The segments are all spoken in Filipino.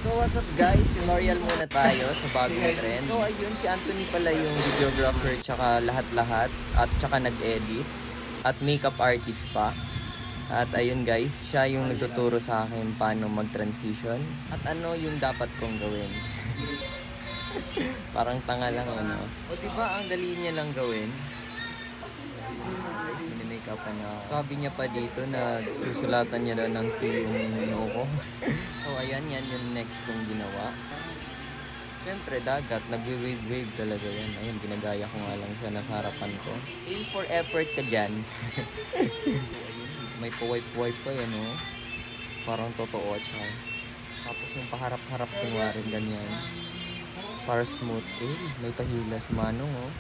So what's up guys, tutorial muna tayo sa bagong trend. So ayun, si Anthony pala yung videographer tsaka lahat-lahat at tsaka nag-edit at makeup artist pa. At ayun guys, siya yung nagtuturo sa akin paano mag-transition at ano yung dapat kong gawin. Parang tanga lang ano. O diba ang dali niya lang gawin? Guys, mini-makeup ka na. Sabi niya pa dito na susulatan niya daw ng 2 yung noo ko. So ayan, yan yung next kong ginawa. Siyempre dagat, nagwe-wave-wave talaga yan. Ayun, ginagaya ko nga lang siya nasa harapan ko. A for effort ka dyan. May pa-wipe-wipe pa yan, oh. Parang totoo siya. Tapos yung paharap-harap kung warin ganyan. Para smooth. May pahila sa manong, oh.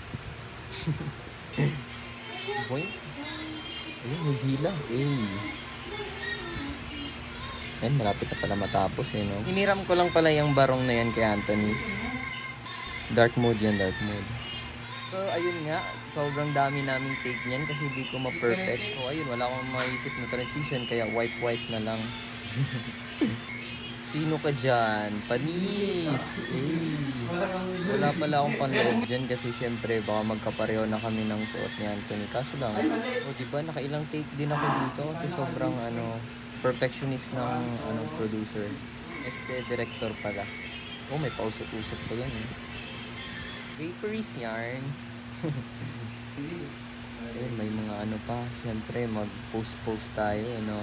Boy. Ayun, may hila. Malapit na pala matapos, no? Hiniram ko lang pala yung barong na yan kay Anthony. Dark mode yan, dark mode. So, ayun nga. Sobrang dami naming take niyan kasi di ko ma-perfect. So, ayun, wala akong maisip na transition kaya wipe-wipe na lang. Sino ka dyan? Panis! Wala pala akong panloob dyan kasi syempre baka magkapareho na kami ng suot ni Anthony. Kaso lang, diba nakailang take din ako dito kasi sobrang perfectionist ng producer. Director pala. May pausok-usok pa yan eh. Vaporist yarn. May mga pa. Siyempre mag-post tayo, no?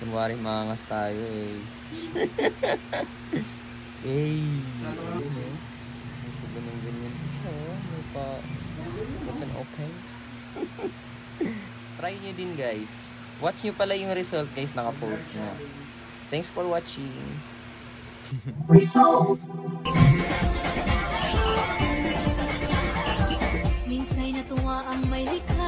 Kunwari maangas tayo eh. Ganyan siya. May pa open. Try nyo din guys. Watch nyo pala yung result guys, naka-post na. Thanks for watching. Result. Minsa'y natuwa ang may likha.